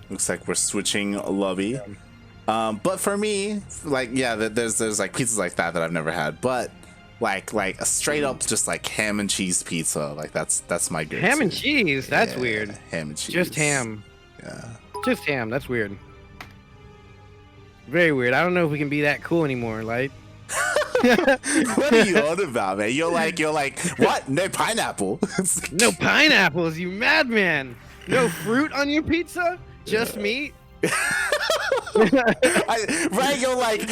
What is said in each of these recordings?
Looks like we're switching lobby. But for me, like, yeah, there's like pizzas like that I've never had. But like a straight up just like ham and cheese pizza, like that's my go-to. Ham and cheese? That's weird. Ham and cheese. Just ham. Yeah. Just ham. That's weird. Very weird. I don't know if we can be that cool anymore. Like, What are you on about, man? You're like, what? No pineapple? no pineapples, you madman. No fruit on your pizza? Just meat? Right? You're like,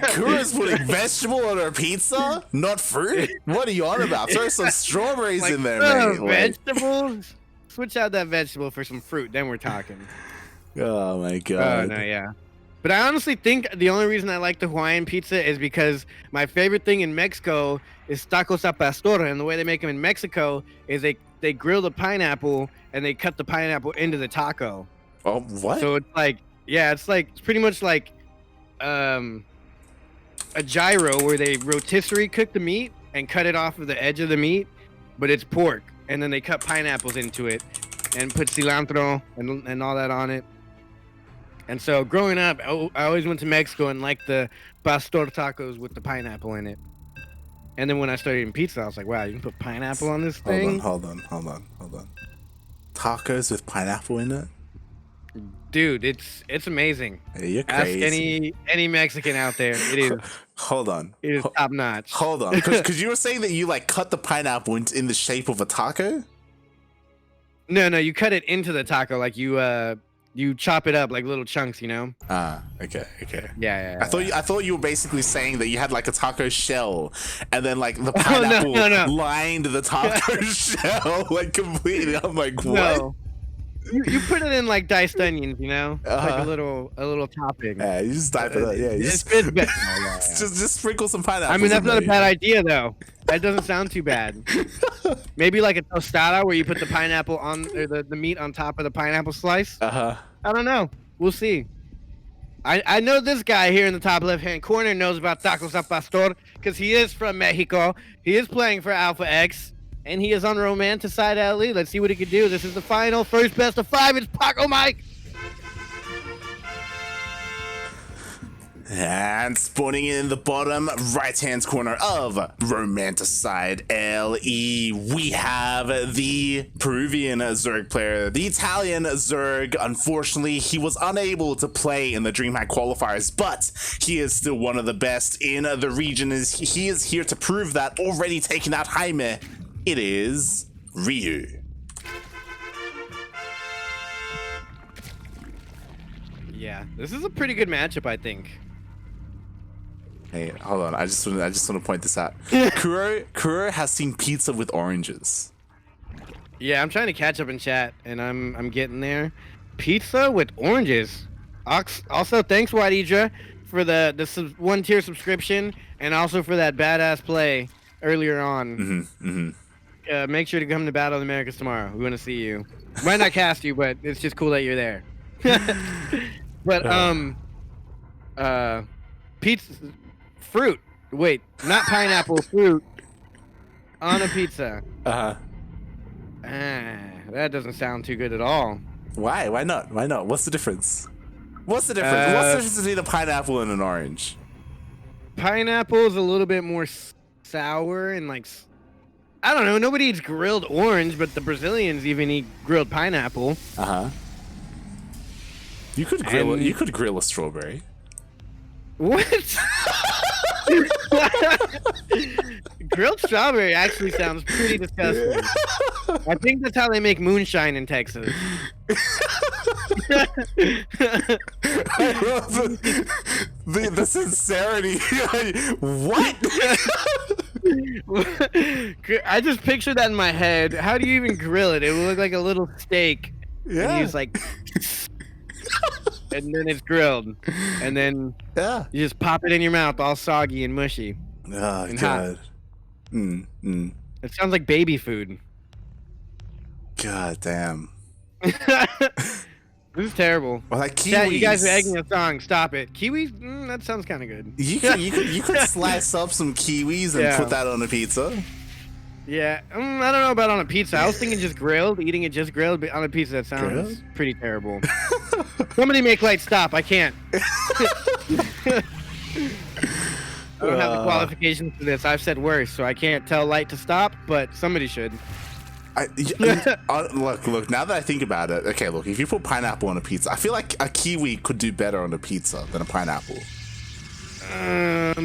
Kura's putting vegetable on her pizza, not fruit. What are you on about? Throw some strawberries Like, in there, man. vegetables? Switch out that vegetable for some fruit, then we're talking. Oh my Oh, god. no, yeah. But I honestly think the only reason I like the Hawaiian pizza is because my favorite thing in Mexico is tacos al pastor, and the way they make them in Mexico is they grill the pineapple and they cut the pineapple into the taco. Oh, what? So it's like, yeah, it's pretty much like a gyro where they rotisserie cook the meat and cut it off of the edge of the meat, but it's pork, and then they cut pineapples into it and put cilantro and all that on it. And so growing up, I always went to Mexico and liked the pastor tacos with the pineapple in it. And then when I started eating pizza, I was like, wow, you can put pineapple on this thing? Hold on. Tacos with pineapple in it? Dude, it's amazing. Hey, you're crazy. Ask any Mexican out there. It is. Hold on. It is top notch. Hold on. Because you were saying that you like cut the pineapple in the shape of a taco? No, you cut it into the taco, like you chop it up like little chunks, you know? Okay. Yeah. I thought you were basically saying that you had like a taco shell, and then like the pineapple lined the taco shell like completely. I'm like, what? No. You put it in like diced onions, you know? Like a little topping. Yeah, you just dive it up. Yeah, it's good. just sprinkle some pineapple. I mean, that's not a bad idea though. That doesn't sound too bad. Maybe like a tostada where you put the pineapple on, or the meat on top of the pineapple slice. I don't know. We'll see. I know this guy here in the top left-hand corner knows about tacos al pastor because he is from Mexico. He is playing for Alpha X, and he is on Romanticide Alley. Let's see what he can do. This is the final first best of 5. It's Pacomike. And spawning in the bottom right-hand corner of Romanticide LE, we have the Peruvian Zerg player. The Italian Zerg, unfortunately, he was unable to play in the DreamHack qualifiers, but he is still one of the best in the region. He is here to prove that, already taking out Jaime. It is Ryu. Yeah, this is a pretty good matchup, I think. Hey, hold on. I just want to point this out. Kuro has seen pizza with oranges. Yeah, I'm trying to catch up in chat, and I'm getting there. Pizza with oranges. Also, thanks, Wadidra, for the 1-tier subscription, and also for that badass play earlier on. Make sure to come to Battle of the Americas tomorrow. We want to see you. Might not cast you, but it's just cool that you're there. But pizza, fruit. Wait, not pineapple, fruit on a pizza. That doesn't sound too good at all. Why? Why not? What's the difference? What's the difference between a pineapple and an orange? Pineapple is a little bit more sour and like, I don't know. Nobody eats grilled orange, but the Brazilians even eat grilled pineapple. You could grill a strawberry. What? Grilled strawberry actually sounds pretty disgusting. I think that's how they make moonshine in Texas. I love the sincerity. What? I just picture that in my head. How do you even grill it? It would look like a little steak. Yeah. And you just like... and then it's grilled. And then you just pop it in your mouth all soggy and mushy. Oh, and God. It sounds like baby food. God damn. This is terrible. Well, like kiwis. Chat, you guys are egging a song. Stop it. Kiwis? That sounds kind of good. You could slice up some kiwis and put that on a pizza. Yeah, I don't know about on a pizza. I was thinking just grilled, eating it just grilled, but on a pizza that sounds Grilled? pretty terrible. Somebody make light stop. I can't. I don't have the qualifications for this. I've said worse, so I can't tell light to stop, but somebody should. Look. Now that I think about it, okay. Look, if you put pineapple on a pizza, I feel like a kiwi could do better on a pizza than a pineapple.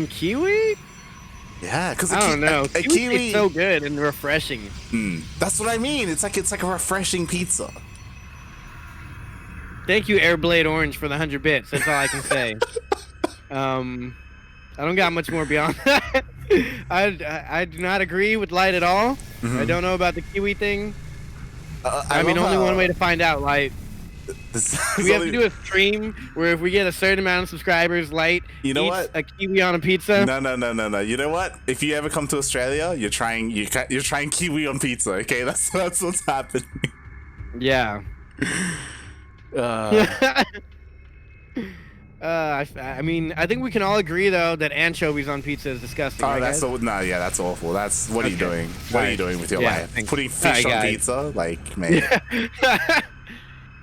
Kiwi? Yeah, because I don't know. A kiwi is so good and refreshing. That's what I mean. It's like a refreshing pizza. Thank you, Airblade Orange, for the 100 bits. That's all I can say. I don't got much more beyond that. I do not agree with Light at all. I don't know about the kiwi thing. I mean, only one way to find out, Light. We have to do a stream where if we get a certain amount of subscribers, Light eats a kiwi on a pizza. No. You know what? If you ever come to Australia, you're trying kiwi on pizza. Okay, that's what's happening. Yeah. I mean, I think we can all agree though that anchovies on pizza is disgusting. Oh, that's awful. That's what are you doing? What are you doing with your life? Thanks. Putting fish on pizza, like, man.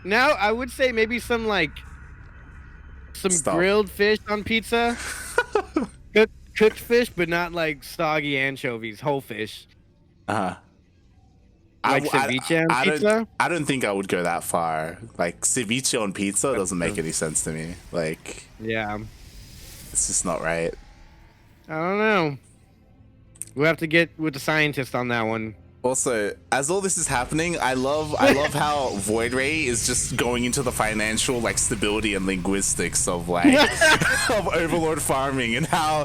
Now I would say maybe some grilled fish on pizza, cooked fish, but not like soggy anchovies, whole fish. Like ceviche on pizza? I don't think I would go that far. Like, ceviche on pizza doesn't make any sense to me. Like, yeah, it's just not right. I don't know. We'll have to get with the scientist on that one. Also, as all this is happening, I love how Void Ray is just going into the financial stability and linguistics of of Overlord farming and how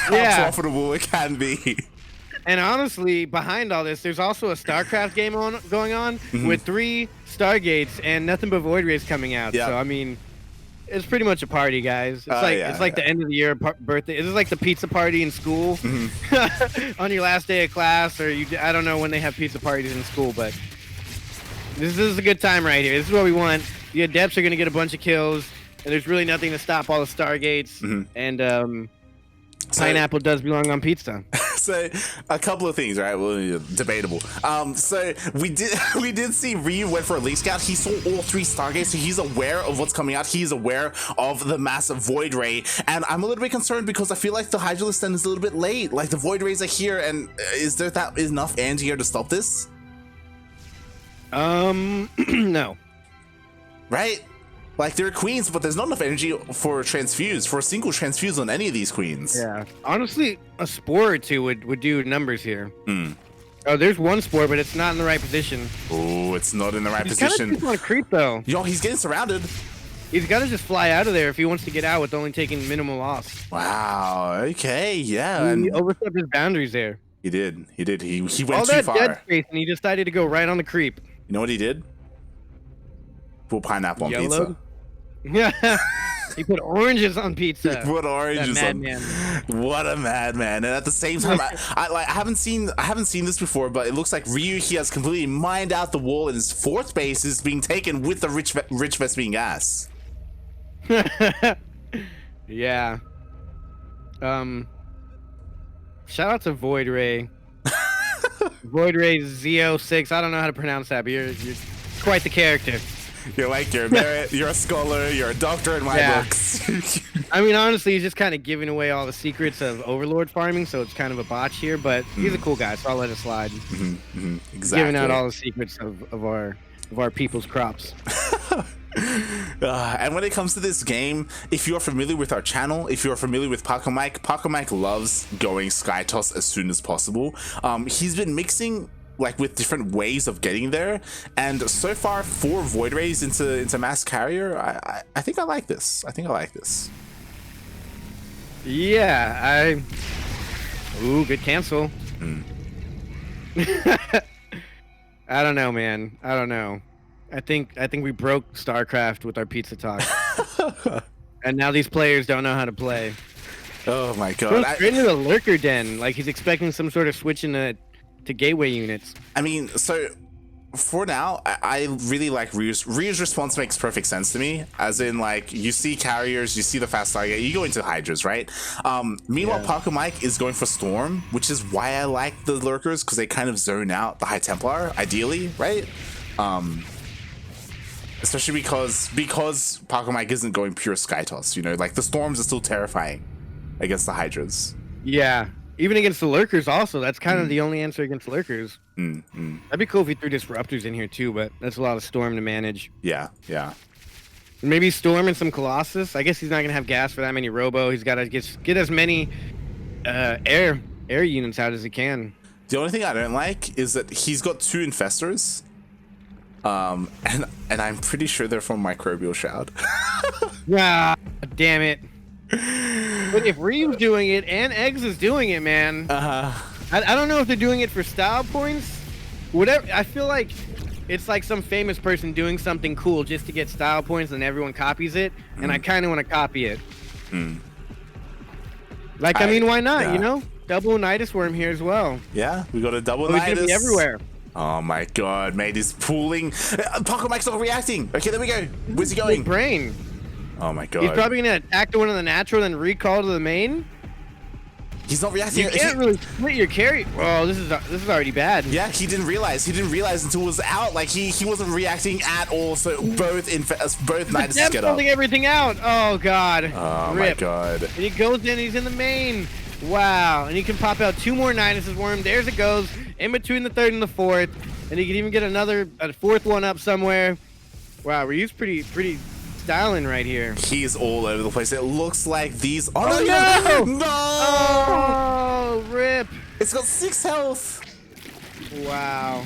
profitable it can be. And honestly, behind all this, there's also a StarCraft game going on with 3 Stargates and nothing but Void Rays coming out. So I mean, it's pretty much a party, guys. It's like the end of the year birthday. This is like the pizza party in school on your last day of class, or I don't know when they have pizza parties in school, but this is a good time right here. This is what we want. The Adepts are gonna get a bunch of kills, and there's really nothing to stop all the Stargates. And pineapple does belong on pizza. So a couple of things, right? Well, debatable. So we did see Ryu went for a leak scout. He saw all 3 Stargates, so he's aware of what's coming out. He's aware of the massive Void Ray, and I'm a little bit concerned because I feel like the Hydralisk Den is a little bit late. Like, the Void Rays are here, and is there enough Angie here to stop this? No. Right? Like, there are queens, but there's not enough energy for a single transfuse on any of these queens. Yeah. Honestly, a spore or 2 would do numbers here. Oh, there's 1 spore, but it's not in the right position. Oh, it's not in the right position. He's kind of creep, though. Yo, he's getting surrounded. He's got to just fly out of there if he wants to get out with only taking minimal loss. Wow. Okay. Yeah. He overstepped his boundaries there. He did. He went too far. All that dead space, and he decided to go right on the creep. You know what he did? Put pineapple on pizza. Yeah, he put oranges on pizza. What oranges on? What a madman! And at the same time, I haven't seen this before, but it looks like Ryu, he has completely mined out the wall, and his 4th base is being taken with the rich Vespian gas. Yeah. Shout out to Void Ray. Void Ray Z06. I don't know how to pronounce that, but you're quite the character. You're a scholar, you're a doctor in my books. I mean, honestly, he's just kind of giving away all the secrets of Overlord farming, so it's kind of a botch here, but he's a cool guy, so I'll let it slide. Exactly. Giving out all the secrets of our people's crops. And when it comes to this game, if you're familiar with our channel, if you're familiar with Pacomike loves going Sky Toss as soon as possible. He's been mixing with different ways of getting there, and so far 4 Void Rays into Mass Carrier, I think I like this. Yeah, ooh, good cancel. I don't know, man. I don't know. I think we broke StarCraft with our pizza talk. And now these players don't know how to play. Oh my god. Straight into the lurker den, like he's expecting some sort of switch in to gateway units. I mean, so for now, I really like Ryu's response makes perfect sense to me. As in, like, you see carriers, you see the fast target, you go into Hydras, right? Meanwhile, Pacomike is going for Storm, which is why I like the Lurkers, because they kind of zone out the High Templar, ideally, right? Especially because Pacomike isn't going pure Skytoss, you know? Like, the Storms are still terrifying against the Hydras. Yeah. Even against the Lurkers also. That's kind of the only answer against Lurkers. That'd be cool if he threw Disruptors in here too, but that's a lot of Storm to manage. Yeah, yeah. Maybe Storm and some Colossus. I guess he's not going to have gas for that many Robo. He's got to get as many air units out as he can. The only thing I don't like is that he's got 2 Infestors. And I'm pretty sure they're from Microbial Shroud. Ah, damn it. But if Ryu's doing it and Eggs is doing it, man, I don't know if they're doing it for style points. Whatever. I feel like it's like some famous person doing something cool just to get style points, and everyone copies it. And I kind of want to copy it. Like, I mean, why not? Yeah. You know, double Nidus Worm here as well. Yeah, we got a double He's Nidus. gonna be everywhere. Oh my god, mate, he's pooling. Pacomike's not reacting. Okay, there we go. Where's he Big going? brain. Oh my god. He's probably gonna attack the one of the natural, then recall to the main. He's not reacting. You can't really split your carry. Oh, this is already bad. Yeah, he didn't realize. He didn't realize until it was out. Like he wasn't reacting at all. So both Nidus get up. Holding everything out. Oh god. Oh Rip. my god. And he goes in. He's in the main. Wow. And he can pop out 2 more Nidus Worm. There's it goes. In between the 3rd and the 4th. And he can even get a 4th one up somewhere. Wow, Ryu's pretty styling right here. He's all over the place. It looks like these. Oh no! no! No! Oh, rip. It's got 6 health. Wow.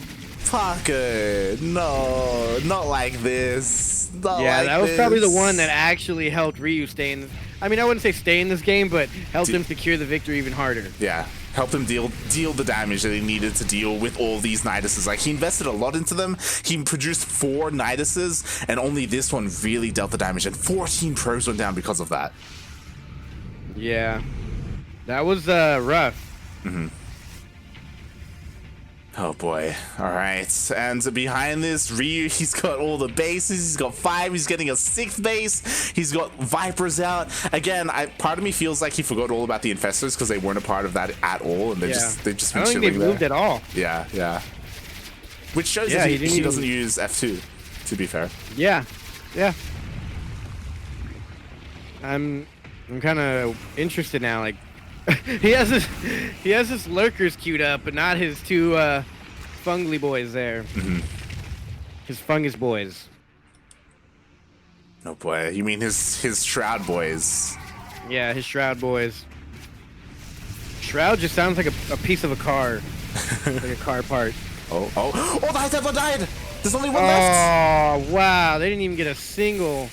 Paco, no, not like this. Not Yeah, like that was this. probably the one that actually helped Ryu stay in. I mean, I wouldn't say stay in this game, but helped him secure the victory even harder. Yeah, helped him deal the damage that he needed to deal with all these Niduses. Like, he invested a lot into them. He produced 4 Niduses, and only this one really dealt the damage, and 14 pros went down because of that. Yeah, that was rough. Oh boy. All right. And behind this, Ryu, he's got all the bases. He's got 5. He's getting a 6th base. He's got Vipers out. Again, part of me feels like he forgot all about the Infestors because they weren't a part of that at all. And they've just been I don't think they've moved at all. Yeah, yeah. Which shows that he doesn't use F2, to be fair. Yeah, yeah. I'm kind of interested now. Like, he has his Lurkers queued up, but not his 2 fungly boys there. His fungus boys. Oh boy, you mean his Shroud boys? Yeah, his Shroud boys. Shroud just sounds like a piece of a car, like a car part. Oh, the High Templar died. There's only one left. Oh wow, they didn't even get a single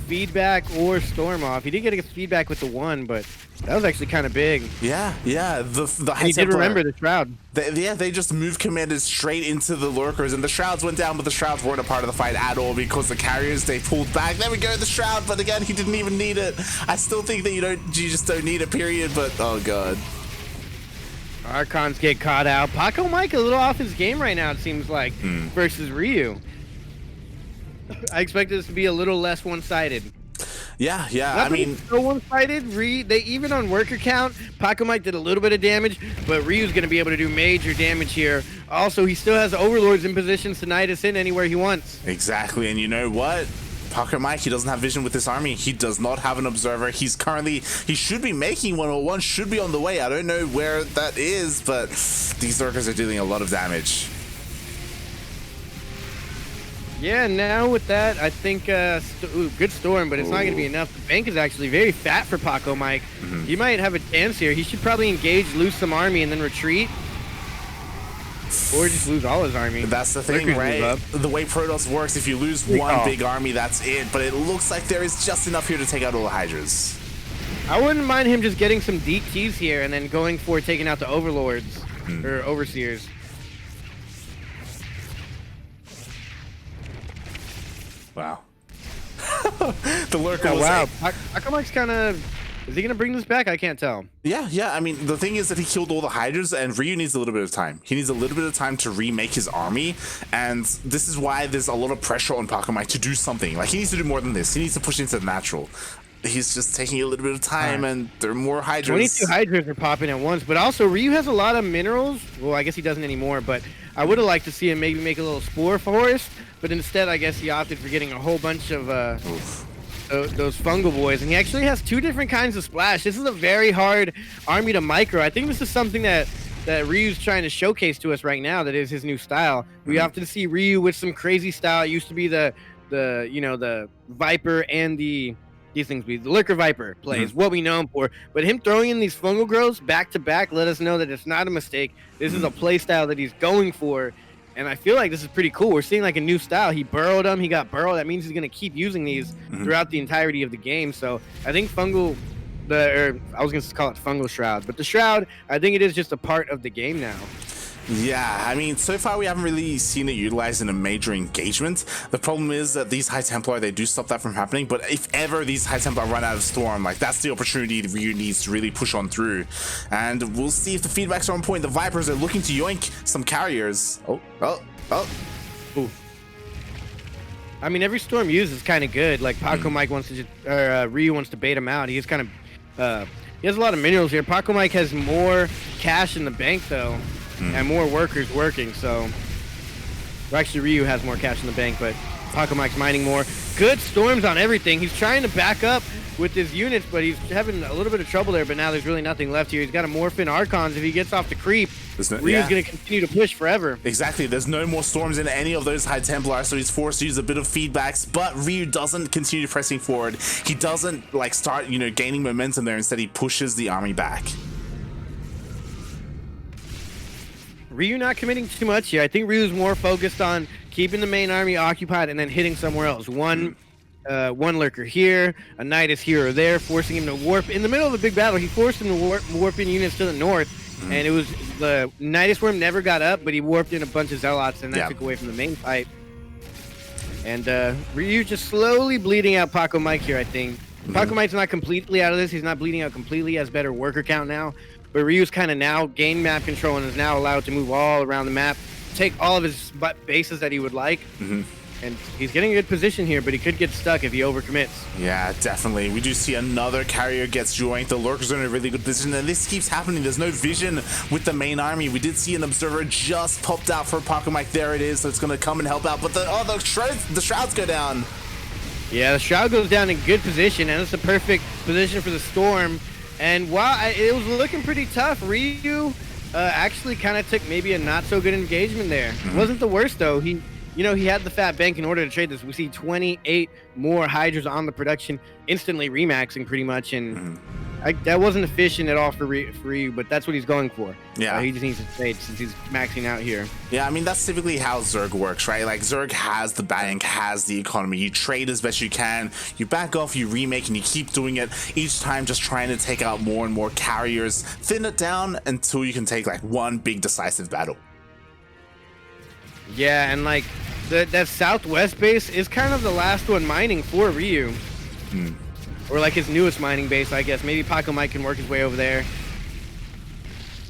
feedback or storm off. He did get a feedback with the 1, but that was actually kind of big. Yeah, yeah. The High He did Templar, remember the Shroud. They just moved commanders straight into the Lurkers, and the Shrouds went down, but the Shrouds weren't a part of the fight at all because the carriers, they pulled back. There we go, the Shroud, but again, he didn't even need it. I still think that you just don't need it, period, but oh god. Archons get caught out. Pacomike a little off his game right now, it seems like, versus Ryu. I expected this to be a little less one-sided. Yeah, yeah. Not I mean, so one-sided. They even on worker count, Pacomike did a little bit of damage, but Ryu's going to be able to do major damage here. Also, he still has Overlords in position to Nidus in anywhere he wants. Exactly, and you know what? Pacomike, he doesn't have vision with this army. He does not have an observer. He should be making 101, should be on the way. I don't know where that is, but these Lurkers are dealing a lot of damage. Yeah, now with that, I think good storm, but it's not going to be enough. The bank is actually very fat for Pacomike. He might have a chance here. He should probably engage, lose some army, and then retreat. Or just lose all his army. That's the thing, right? The way Protoss works, if you lose one big army, that's it. But it looks like there is just enough here to take out all the Hydras. I wouldn't mind him just getting some deep keys here and then going for taking out the Overlords or Overseers. Wow. The Lurker was wow. Pacomike's kind of Is he gonna bring this back? I can't tell. Yeah. I mean, the thing is that he killed all the Hydras, and Ryu needs a little bit of time. He needs a little bit of time to remake his army, and this is why there's a lot of pressure on Pacomike to do something. Like, he needs to do more than this. He needs to push into the natural. He's just taking a little bit of time, and there are more Hydras. 22 Hydras are popping at once, but also Ryu has a lot of minerals. Well, I guess he doesn't anymore, but I would have liked to see him maybe make a little spore forest, but instead I guess he opted for getting a whole bunch of those fungal boys, and he actually has 2 different kinds of splash. This is a very hard army to micro. I think this is something that Ryu's trying to showcase to us right now. That is his new style. We often see Ryu with some crazy style. It used to be the Viper and the Lurker Viper plays, what we know him for. But him throwing in these fungal growths back to back let us know that it's not a mistake. This is a play style that he's going for. And I feel like this is pretty cool. We're seeing like a new style. He burrowed them. He got burrowed. That means he's going to keep using these throughout the entirety of the game. So I think I was going to call it fungal shroud, but the shroud, I think it is just a part of the game now. Yeah, I mean, so far we haven't really seen it utilized in a major engagement. The problem is that these High Templar, they do stop that from happening, but if ever these High Templar run out of Storm, like, that's the opportunity that Ryu needs to really push on through. And we'll see if the feedbacks are on point. The Vipers are looking to yoink some carriers. Ooh. I mean, every Storm used is kind of good. Like, Pacomike wants to just, Ryu wants to bait him out. He's kind of, he has a lot of minerals here. Pacomike has more cash in the bank, though. And more workers working, so actually Ryu has more cash in the bank, but Pacomike's mining more. Good storms on everything. He's trying to back up with his units, but he's having a little bit of trouble there, but now there's really nothing left here. He's got to morph in Archons. If he gets off the creep, Ryu's going to continue to push forever. Exactly. There's no more storms in any of those High Templars, so he's forced to use a bit of feedbacks, but Ryu doesn't continue pressing forward. He doesn't like start, gaining momentum there. Instead, he pushes the army back. Ryu not committing too much here. I think Ryu's more focused on keeping the main army occupied and then hitting somewhere else. One lurker here, a Nidus here or there, forcing him to warp. In the middle of a big battle, he forced him to warp in units to the north, and it was the Nidus worm never got up, but he warped in a bunch of Zealots, and that took away from the main fight. And Ryu just slowly bleeding out Pacomike here, I think. Pacomike's not completely out of this. He's not bleeding out completely. He has better worker count now. But Ryu's kind of now gained map control and is now allowed to move all around the map, take all of his bases that he would like. And he's getting a good position here, but he could get stuck if he overcommits. Yeah, definitely. We do see another carrier gets joined. The lurkers are in a really good position, and this keeps happening. There's no vision with the main army. We did see an observer just popped out for Pacomike. There it is. So it's going to come and help out. But the shrouds go down. Yeah, the shroud goes down in good position, and it's the perfect position for the storm. And while it was looking pretty tough, Ryu actually kind of took maybe a not so good engagement there. It wasn't the worst though. He had the fat bank in order to trade this. We see 28 more Hydras on the production, instantly remaxing pretty much, and that wasn't efficient at all for Ryu, but that's what he's going for. Yeah. He just needs to trade since he's maxing out here. Yeah, I mean, that's typically how Zerg works, right? Like, Zerg has the bank, has the economy. You trade as best you can, you back off, you remake, and you keep doing it each time, just trying to take out more and more carriers, thin it down until you can take, like, one big decisive battle. Yeah, and, like, that southwest base is kind of the last one mining for Ryu. Or like his newest mining base, I guess. Maybe Pacomike can work his way over there.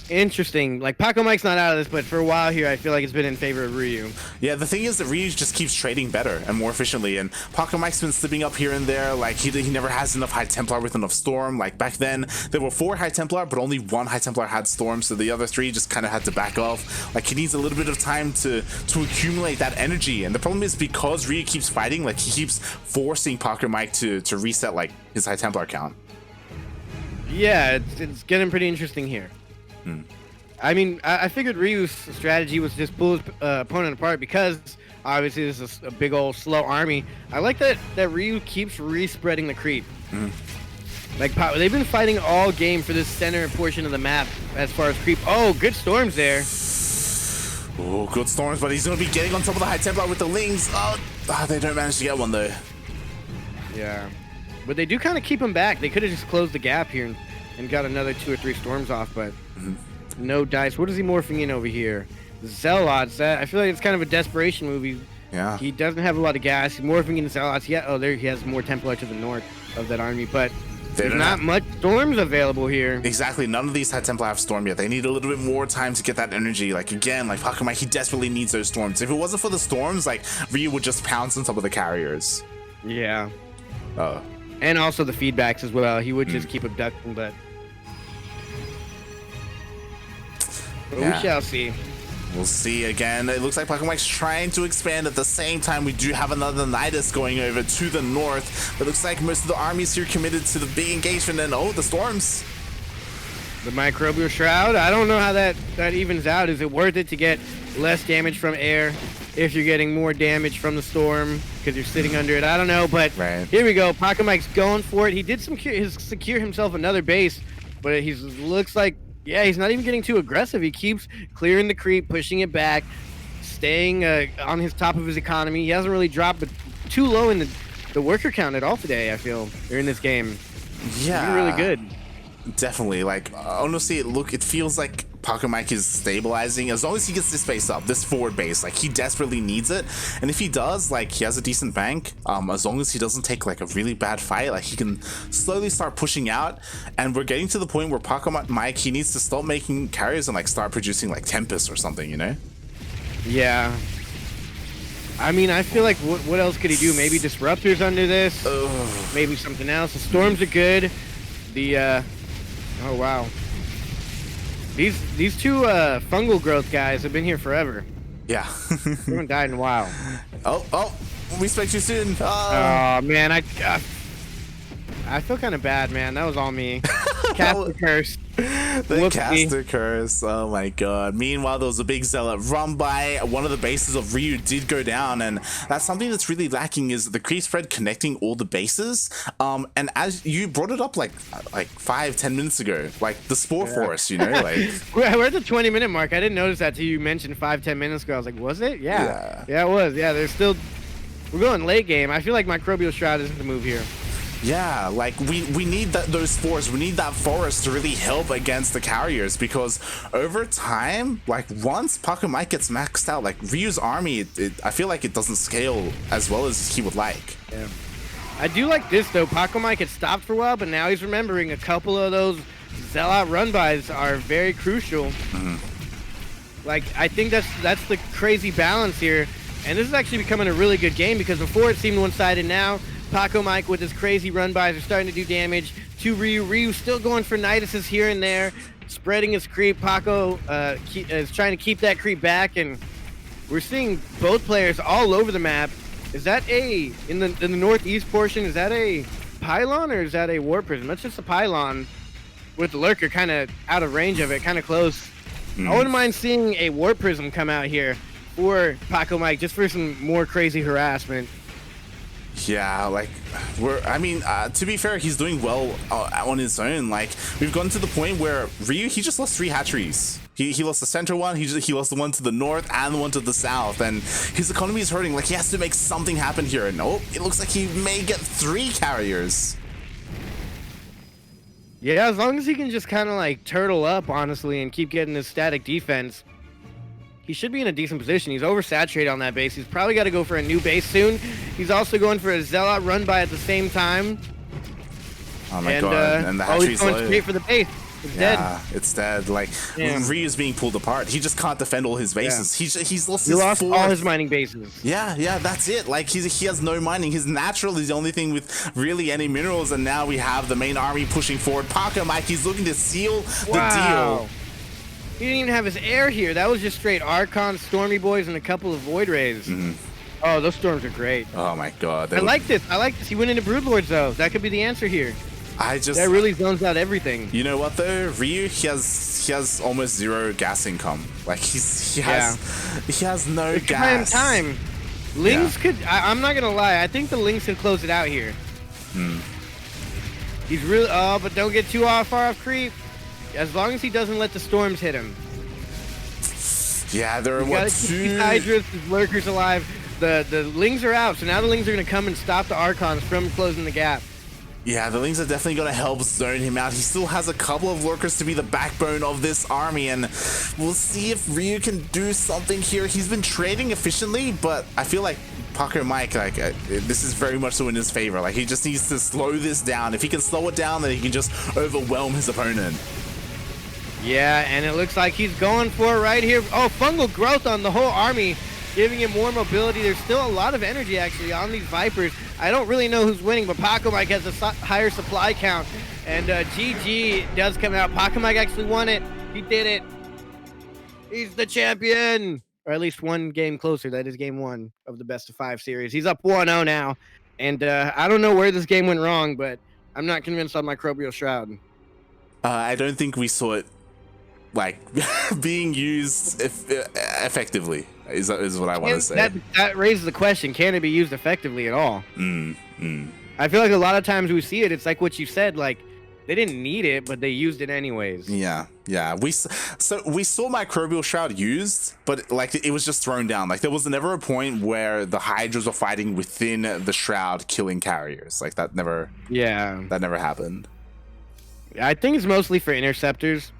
Interesting. Like, Pacomike's not out of this, but for a while here, I feel like it's been in favor of Ryu. Yeah, the thing is that Ryu just keeps trading better and more efficiently, and Pacomike's been slipping up here and there. Like, he never has enough High Templar with enough Storm. Like, back then, there were 4 High Templar, but only 1 High Templar had Storm, so the other 3 just kind of had to back off. Like, he needs a little bit of time to accumulate that energy, and the problem is because Ryu keeps fighting, like, he keeps forcing Pacomike to reset, like, his High Templar count. Yeah, it's getting pretty interesting here. I mean, I figured Ryu's strategy was just pull his opponent apart because obviously this is a big old slow army. I like that Ryu keeps re-spreading the creep. Like, they've been fighting all game for this center portion of the map as far as creep. Oh, good storms there. Oh, good storms, but he's going to be getting on top of the High Templar with the Lings. Oh, they don't manage to get one though. Yeah, but they do kind of keep him back. They could have just closed the gap here and got another 2 or 3 storms off, but no dice. What is he morphing in over here? Zealots. I feel like it's kind of a desperation movie. Yeah. He doesn't have a lot of gas. He's morphing into Zealots. Yeah. Oh, there he has more Templar to the north of that army, but There's not much storms available here. Exactly. None of these had Templar have storm yet. They need a little bit more time to get that energy. Like, again, like Pacomike, he desperately needs those storms. If it wasn't for the storms, like, Ryu would just pounce on top of the carriers. Yeah. Oh. And also the feedbacks as well. He would just keep abducting, but we shall see. We'll see again. It looks like Pacomike's trying to expand. At the same time, we do have another Nidus going over to the north. It looks like most of the armies here committed to the big engagement, and oh, the storms. The microbial shroud, I don't know how that evens out. Is it worth it to get less damage from air if you're getting more damage from the storm because you're sitting under it? I don't know, but here we go. Pacomike's going for it. He did secure himself another base, but he looks like, yeah, he's not even getting too aggressive. He keeps clearing the creep, pushing it back, staying on his top of his economy. He hasn't really dropped, but too low in the worker count at all today, I feel, in this game. Yeah. He's really good. Definitely. Like, honestly, it feels like Pacomike is stabilizing. As long as he gets this base up, this forward base, like, he desperately needs it. And if he does, like, he has a decent bank. As long as he doesn't take, like, a really bad fight, like, he can slowly start pushing out. And we're getting to the point where Pacomike, he needs to stop making carriers and, like, start producing, like, Tempest or something, you know? Yeah. I mean, I feel like what else could he do? Maybe disruptors under this. Maybe something else. The storms are good. The oh wow. These two fungal growth guys have been here forever. Yeah. They haven't died in a while. Oh, we spoke too soon. Oh man, I feel kind of bad, man. That was all me. Caster curse. The caster curse. Oh my god. Meanwhile, there was a big zealot run by. One of the bases of Ryu did go down, and that's something that's really lacking is the creep spread connecting all the bases. And as you brought it up like 5-10 minutes ago, like the spore forest, you know, like we're at the 20-minute mark. I didn't notice that till you mentioned 5-10 minutes ago. I was like, was it? Yeah, it was. Yeah, we're going late game. I feel like microbial shroud isn't the move here. Yeah, like we need those spores. We need that forest to really help against the carriers, because over time, like once Pacomike gets maxed out, like Ryu's army, I feel like it doesn't scale as well as he would like. Yeah, I do like this though. Pacomike had stopped for a while, but now he's remembering a couple of those Zealot run-bys are very crucial. Like I think that's the crazy balance here, and this is actually becoming a really good game because before it seemed one-sided. Now Pacomike with his crazy run-bys are starting to do damage to Ryu. Ryu still going for Niduses here and there, spreading his creep. Paco is trying to keep that creep back, and we're seeing both players all over the map. Is that in the northeast portion, is that a pylon or is that a war prism? That's just a pylon with the lurker kind of out of range of it, kind of close. I wouldn't mind seeing a war prism come out here for Pacomike just for some more crazy harassment. Yeah, like to be fair, he's doing well on his own. Like we've gotten to the point where Ryu, he just lost 3 hatcheries. He lost the center one, he lost the one to the north and the one to the south, and his economy is hurting. Like he has to make something happen here, and oh, it looks like he may get 3 carriers. Yeah, as long as he can just kind of like turtle up, honestly, and keep getting his static defense, he should be in a decent position. He's oversaturated on that base. He's probably got to go for a new base soon. He's also going for a Zealot run-by at the same time. Oh my god, and the hatchery's he's going low. straight for the base. It's dead. It's dead. Like Ryu's being pulled apart. He just can't defend all his bases. He's lost all his mining bases. Yeah, that's it. Like he has no mining. His natural is the only thing with really any minerals, and now we have the main army pushing forward. Pacomike, he's looking to seal the deal. He didn't even have his air here. That was just straight Archon, Stormy Boys, and a couple of Void Rays. Oh, those storms are great. Oh my god. I like this. He went into Broodlords though. That could be the answer here. That really zones out everything. You know what though? Ryu, he has almost 0 gas income. Like he has no gas. Time. Lings could. I'm not gonna lie. I think the Lings can close it out here. He's really. Oh, but don't get too far off creep. As long as he doesn't let the storms hit him. Yeah, there are what, 2 these Hydras, these lurkers alive. The Lings are out, so now the Lings are gonna come and stop the Archons from closing the gap. Yeah, the Lings are definitely going to help zone him out. He still has a couple of lurkers to be the backbone of this army, and we'll see if Ryu can do something here. He's been trading efficiently, but I feel like Pacomike, like this is very much so in his favor. Like he just needs to slow this down. If he can slow it down, then he can just overwhelm his opponent. Yeah, and it looks like he's going for it right here. Oh, fungal growth on the whole army, giving him more mobility. There's still a lot of energy actually on these Vipers. I don't really know who's winning, but Pacomike has a higher supply count. And GG does come out. Pacomike actually won it. He did it. He's the champion. Or at least one game closer. That is game 1 of the best of 5 series. He's up 1-0 now. And I don't know where this game went wrong, but I'm not convinced on Microbial Shroud. I don't think we saw it like being used effectively is what I want to say. That raises the question, can it be used effectively at all? I feel like a lot of times we see it, it's like what you said, like they didn't need it, but they used it anyways. Yeah. We saw Microbial Shroud used, but like it was just thrown down. Like there was never a point where the Hydras were fighting within the Shroud, killing carriers. Like that never happened. I think it's mostly for interceptors.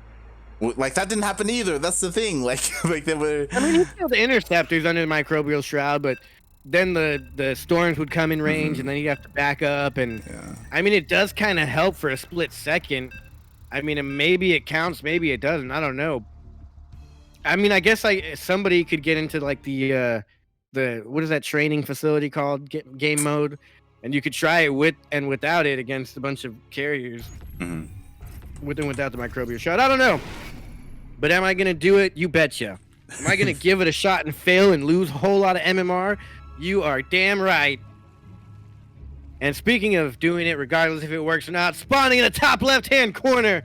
Like that didn't happen either. That's the thing. Like there were. I mean, he killed the interceptors under the Microbial Shroud, but then the storms would come in range, and then you have to back up. And I mean, it does kind of help for a split second. I mean, maybe it counts, maybe it doesn't. I don't know. I mean, I guess somebody could get into like the what is that training facility called? Game mode, and you could try it with and without it against a bunch of carriers. With and without the Microbial Shroud. I don't know. But am I going to do it? You betcha. Am I going to give it a shot and fail and lose a whole lot of MMR? You are damn right. And speaking of doing it regardless if it works or not, spawning in the top left-hand corner,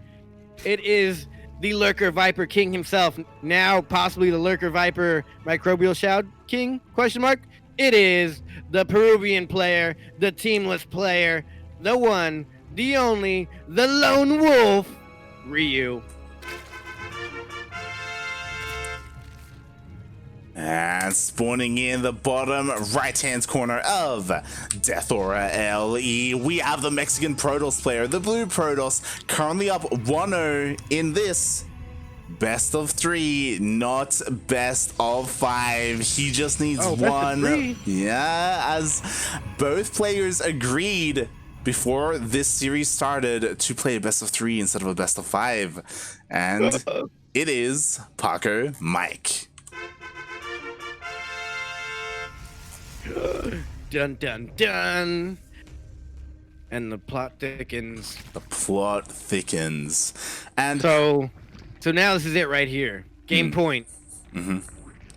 it is the Lurker Viper King himself. Now possibly the Lurker Viper Microbial Shroud King, question mark. It is the Peruvian player, the teamless player, the one, the only, the lone wolf, Ryu. And spawning in the bottom right-hand corner of Death Aura LE, we have the Mexican Protoss player, the Blue Protoss, currently up 1-0 in this best of 3, not best of 5. He just needs one. Yeah, as both players agreed before this series started to play a best of 3 instead of a best of 5. And it is Pacomike. Dun dun dun. And the plot thickens. The plot thickens. And so now this is it right here. Game point. This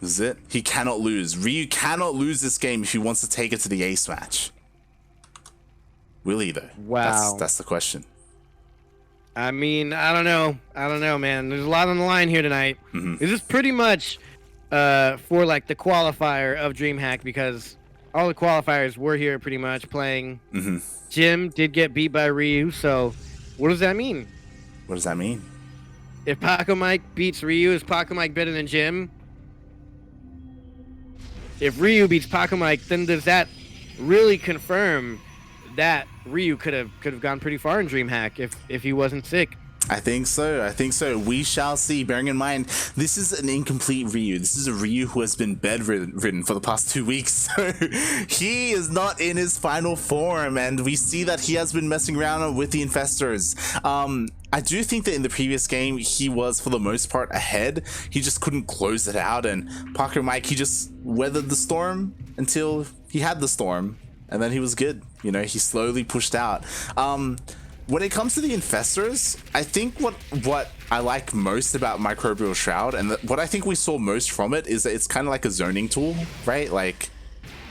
is it. He cannot lose. Ryu cannot lose this game if he wants to take it to the ace match. Will he though? Wow. That's the question. I mean, I don't know, man. There's a lot on the line here tonight. This is pretty much for like the qualifier of DreamHack, because all the qualifiers were here pretty much playing. Jim did get beat by Ryu, so what does that mean? What does that mean? If Pacomike beats Ryu, is Pacomike better than Jim? If Ryu beats Pacomike, then does that really confirm that Ryu could have gone pretty far in DreamHack if he wasn't sick? I think so. We shall see. Bearing in mind, this is an incomplete Ryu. This is a Ryu who has been bedridden for the past 2 weeks. So he is not in his final form, and we see that he has been messing around with the Infestors. I do think that in the previous game, he was, for the most part, ahead. He just couldn't close it out, and Pacomike, he just weathered the storm until he had the storm, and then he was good. You know, he slowly pushed out. When it comes to the Infestors, I think what I like most about Microbial Shroud, and what I think we saw most from it, is that it's kind of like a zoning tool, right? Like,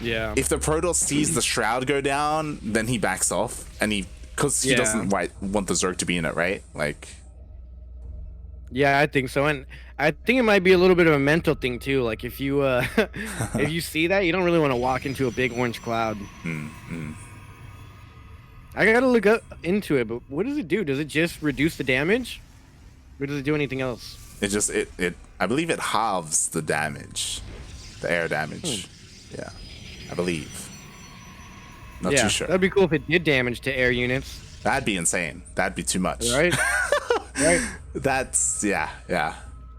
yeah, if the Protoss sees the Shroud go down, then he backs off, and because he doesn't want the Zerg to be in it, right? Like, yeah, I think so, and I think it might be a little bit of a mental thing too. Like, if you if you see that, you don't really want to walk into a big orange cloud. I gotta look into it, but what does it do? Does it just reduce the damage, or does it do anything else? It just I believe it halves the damage, the air damage. Yeah, I believe. Not too sure. That'd be cool if it did damage to air units. That'd be insane. That'd be too much. Right. Right. That's yeah.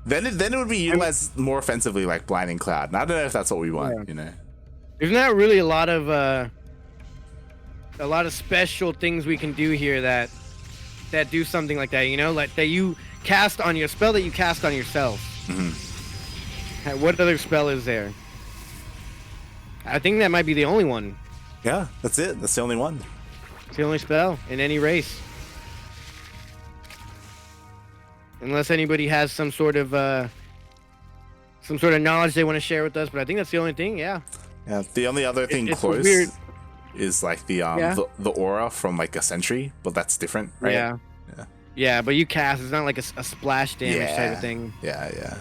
Then it would be utilized more offensively, like Blinding Cloud. And I don't know if that's what we want. You know. There's not really a lot of special things we can do here that do something like that. You know, like that you cast on your spell that you cast on yourself. What other spell is there? I think that might be the only one. Yeah, that's it. That's the only one. It's the only spell in any race. Unless anybody has some sort of knowledge they want to share with us, but I think that's the only thing. Yeah. Yeah. The only other thing it's close weird. is like the aura from like a sentry, but that's different, right? Yeah. Yeah, but you cast. It's not like a splash damage type of thing. Yeah.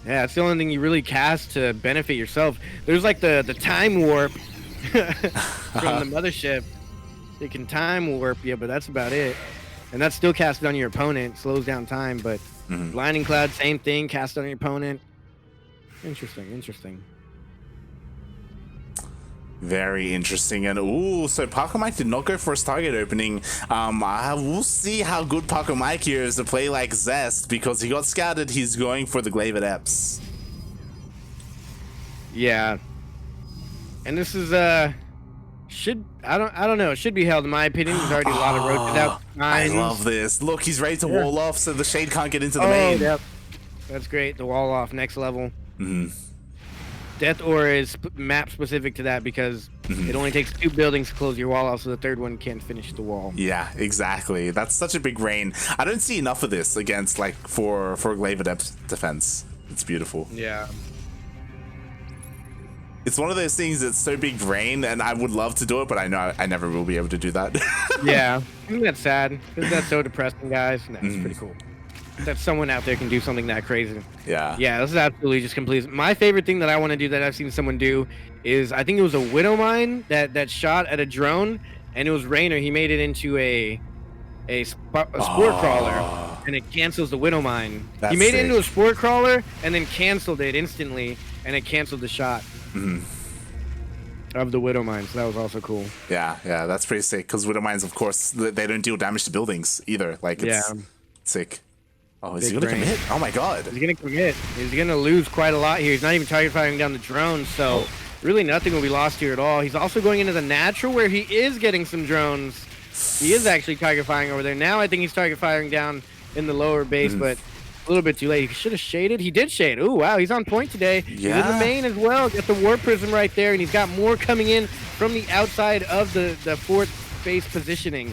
Yeah, it's the only thing you really cast to benefit yourself. There's like the time warp from the mothership. It can time warp you, but that's about it. And that's still casted on your opponent. Slows down time, but Blinding Cloud, same thing. Cast on your opponent. Interesting. Very interesting. And so Pacomike did not go for his target opening. We'll see how good Pacomike here is to play like Zest, because he got scouted. He's going for the Glaive Adepts. Yeah. And this is I don't know. It should be held in my opinion. There's already a lot of roaches out. I love this. Look, he's ready to wall off so the shade can't get into the main. Yep. That's great. The wall off next level. Death Aura is map specific to that because it only takes 2 buildings to close your wall off, so the third one can't finish the wall. Yeah, exactly. That's such a big rain. I don't see enough of this against like for Glaive Adept defense. It's beautiful. Yeah. It's one of those things that's so big rain, and I would love to do it, but I know I never will be able to do that. Yeah, isn't that sad? Isn't that so depressing, guys? No, it's pretty cool that someone out there can do something that crazy. Yeah. Yeah, this is absolutely just complete. My favorite thing that I want to do that I've seen someone do is, I think it was a Widow Mine that shot at a drone, and it was Rainer. He made it into a spore crawler, and it cancels the Widow Mine. He made it into a spore crawler and then canceled it instantly, and it canceled the shot of the Widow Mine. So that was also cool. Yeah, that's pretty sick, because Widow Mines, of course, they don't deal damage to buildings either. Like, it's sick. Oh, is he gonna commit? Oh my god. He's gonna commit. He's gonna lose quite a lot here. He's not even target firing down the drones, so really nothing will be lost here at all. He's also going into the natural, where he is getting some drones. He is actually target firing over there. Now I think he's target firing down in the lower base, but a little bit too late. He should have shaded. He did shade. Ooh, wow, he's on point today. Yeah. He's in the main as well. Got the Warp Prism right there, and he's got more coming in from the outside of the fourth base positioning.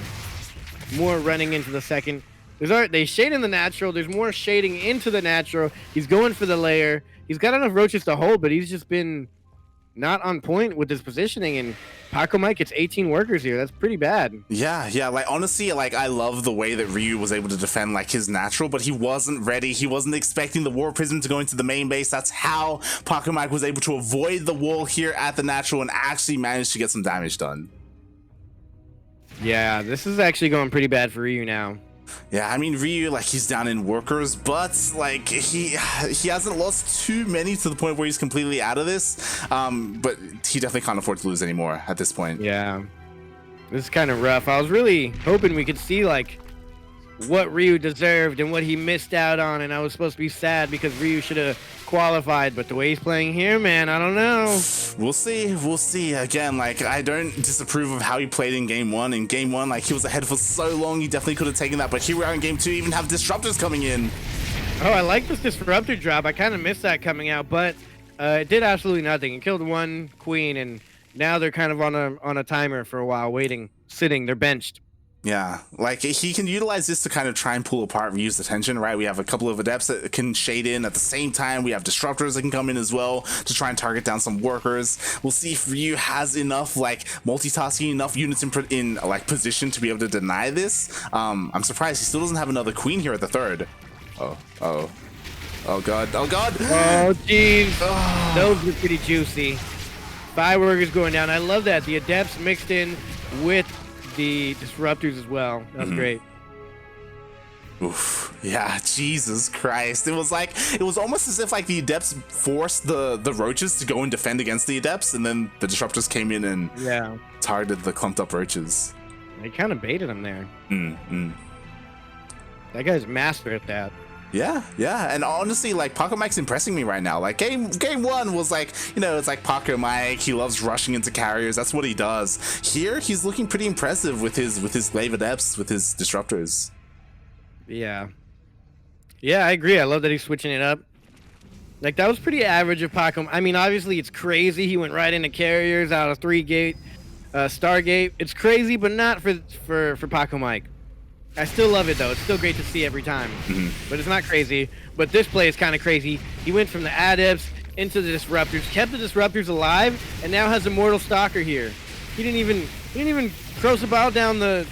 More running into the second. They shade in the natural. There's more shading into the natural. He's going for the layer. He's got enough roaches to hold, but he's just been not on point with his positioning. And Pacomike gets 18 workers here. That's pretty bad. Yeah. Like, honestly, like, I love the way that Ryu was able to defend like his natural, but he wasn't ready. He wasn't expecting the War Prism to go into the main base. That's how Pacomike was able to avoid the wall here at the natural and actually managed to get some damage done. Yeah, this is actually going pretty bad for Ryu now. Yeah, I mean, Ryu, like, he's down in workers, but like he hasn't lost too many to the point where he's completely out of this. But he definitely can't afford to lose anymore at this point. Yeah, this is kind of rough. I was really hoping we could see like what Ryu deserved and what he missed out on, and I was supposed to be sad because Ryu should have qualified, but the way he's playing here, man, I don't know. We'll see. Again, like, I don't disapprove of how he played in game one. In game one, like, he was ahead for so long, he definitely could have taken that, but here we are in game two, even have disruptors coming in. Oh, I like this disruptor drop. I kind of missed that coming out, but it did absolutely nothing. It killed one queen, and now they're kind of on a timer for a while, sitting. They're benched. Yeah, like, he can utilize this to kind of try and pull apart Ryu's attention, right? We have a couple of adepts that can shade in at the same time. We have disruptors that can come in as well to try and target down some workers. We'll see if Ryu has enough, like, multitasking, enough units in like, position to be able to deny this. I'm surprised he still doesn't have another queen here at the third. Oh god. Oh, jeez. Those were pretty juicy. 5 workers going down. I love that. The adepts mixed in with the disruptors as well. That's great. Oof. Yeah, Jesus Christ. It was almost as if like the adepts forced the roaches to go and defend against the adepts, and then the disruptors came in and targeted the clumped up roaches. They kind of baited him there. That guy's master at that. Yeah, yeah, and honestly, like Pacomike's impressing me right now. Like game one was like, you know, it's like Pacomike. He loves rushing into carriers. That's what he does. Here, he's looking pretty impressive with his glaive adepts, with his disruptors. Yeah, yeah, I agree. I love that he's switching it up. Like that was pretty average of Pacom. I mean, obviously it's crazy. He went right into carriers out of 3-gate, Stargate. It's crazy, but not for Pacomike. I still love it though. It's still great to see every time, but it's not crazy. But this play is kind of crazy. He went from the adepts into the disruptors, kept the disruptors alive, and now has Immortal Stalker here. He didn't even cross a bow down the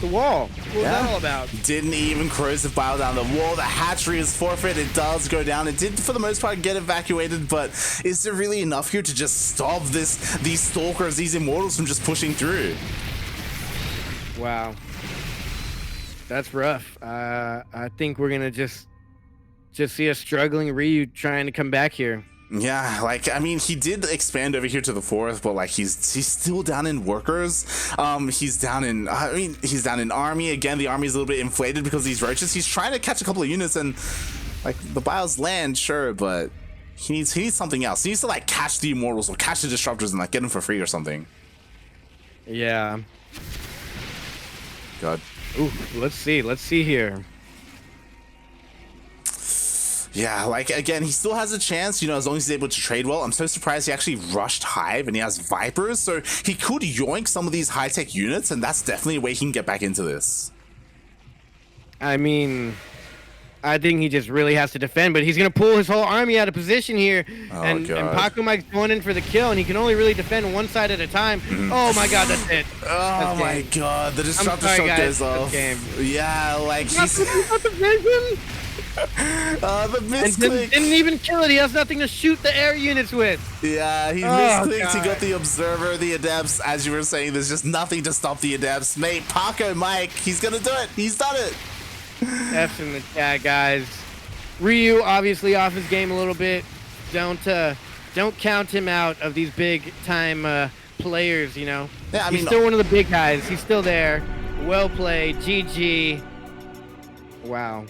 wall. What was that all about? Didn't even cross the bow down the wall. The hatchery is forfeit. It does go down. It did for the most part get evacuated, but is there really enough here to just stop these stalkers, these immortals from just pushing through? Wow. That's rough. I think we're gonna just see a struggling Ryu trying to come back here. Yeah, like I mean, he did expand over here to the 4th, but like he's still down in workers. He's down in he's down in army again. The army is a little bit inflated because of these roaches. He's trying to catch a couple of units, and like the bios land, sure, but he needs something else. He needs to like catch the immortals or catch the disruptors and like get them for free or something. Yeah. God. Ooh, let's see here. Yeah, like again, he still has a chance, you know, as long as he's able to trade well. I'm so surprised he actually rushed Hive and he has Vipers, so he could yoink some of these high-tech units, and that's definitely a way he can get back into this. I mean, I think he just really has to defend, but he's gonna pull his whole army out of position here, and Pacomike's going in for the kill, and he can only really defend one side at a time. Oh my god, that's it. Oh my god, the disruptor shot goes off. Yeah, like he's the vision. The misclick. Didn't even kill it. He has nothing to shoot the air units with. Yeah, he misclicked. He got the observer, the adepts. As you were saying, there's just nothing to stop the adepts. Mate, Pacomike, he's gonna do it. He's done it. F's in the chat, guys. Ryu obviously off his game a little bit. Don't count him out of these big time players. You know. Yeah, I mean, he's still one of the big guys. He's still there. Well played. GG. Wow.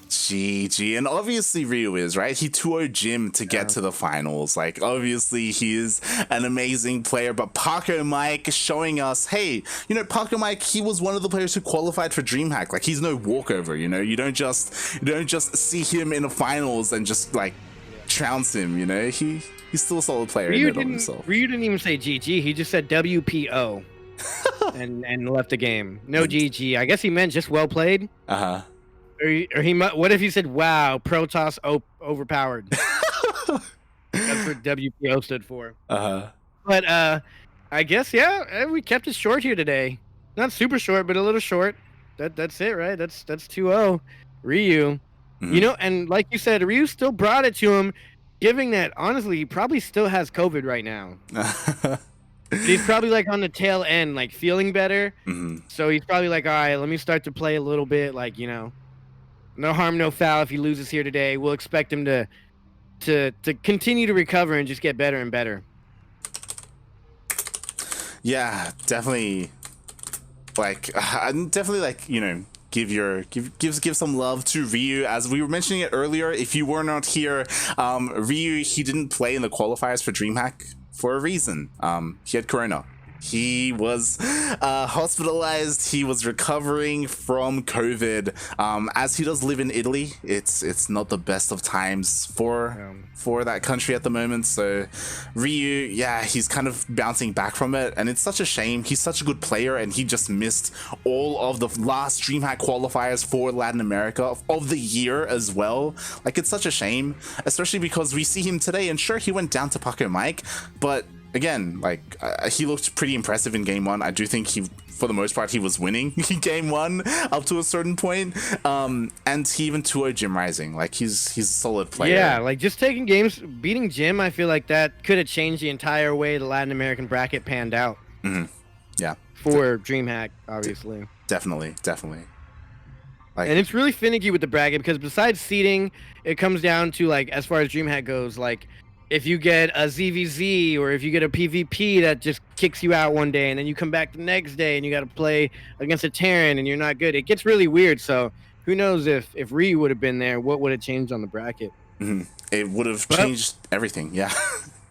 GG. And obviously Ryu is, right? He 2-0'd Jim to get to the finals. Like, obviously he is an amazing player, but Pacomike showing us, hey, you know, Pacomike, he was one of the players who qualified for DreamHack. Like, he's no walkover, you know? You don't just see him in the finals and just, like, trounce him, you know? He's still a solid player. Ryu didn't even say GG. He just said WPO and left the game. No GG. I guess he meant just well played. Uh-huh. Or he what if he said, wow, Protoss overpowered? That's what WPO stood for. But I guess, yeah, we kept it short here today. Not super short, but a little short. That's it, right? That's 2-0. Ryu. You know, and like you said, Ryu still brought it to him, giving that, honestly, he probably still has COVID right now. He's probably like on the tail end, like feeling better. So he's probably like, all right, let me start to play a little bit, like, you know. No harm, no foul if he loses here today. We'll expect him to continue to recover and just get better and better. Yeah, definitely. Like, definitely, like, you know, give some love to Ryu. As we were mentioning it earlier, if you were not here, Ryu, he didn't play in the qualifiers for DreamHack for a reason. He had Corona. He was hospitalized. He was recovering from COVID. As he does live in Italy, it's not the best of times for that country at the moment. So Ryu, yeah, he's kind of bouncing back from it, and it's such a shame. He's such a good player, and he just missed all of the last DreamHack qualifiers for Latin America of the year as well. Like, it's such a shame, especially because we see him today, and sure, he went down to Pacomike, but again, like, he looked pretty impressive in game one. I do think for the most part, he was winning game one up to a certain point. And he even 2-0 Jim Rising. Like, he's a solid player. Yeah, like, just taking games, beating Jim, I feel like that could have changed the entire way the Latin American bracket panned out. Yeah. For DreamHack, obviously. Definitely. Like, and it's really finicky with the bracket, because besides seeding, it comes down to, like, as far as DreamHack goes, like, if you get a ZVZ or if you get a PvP that just kicks you out one day and then you come back the next day and you got to play against a Terran and you're not good, it gets really weird. So who knows if Ryu would have been there, what would have changed on the bracket? It would have But- changed everything. Yeah.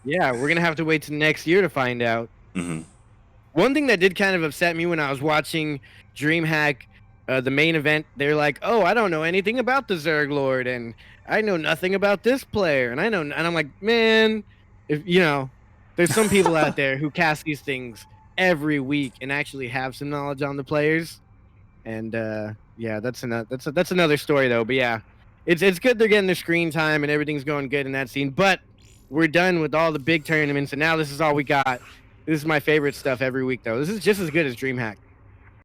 Yeah, we're gonna have to wait till next year to find out. Mhm. One thing that did kind of upset me when I was watching DreamHack, the main event, they're like, "Oh, I don't know anything about the Zerg Lord, and I know nothing about this player, and I'm like, man, if you know, there's some people out there who cast these things every week and actually have some knowledge on the players, and yeah, that's another story though. But yeah, it's good they're getting their screen time and everything's going good in that scene, but we're done with all the big tournaments, and now this is all we got. This is my favorite stuff every week, though. This is just as good as DreamHack.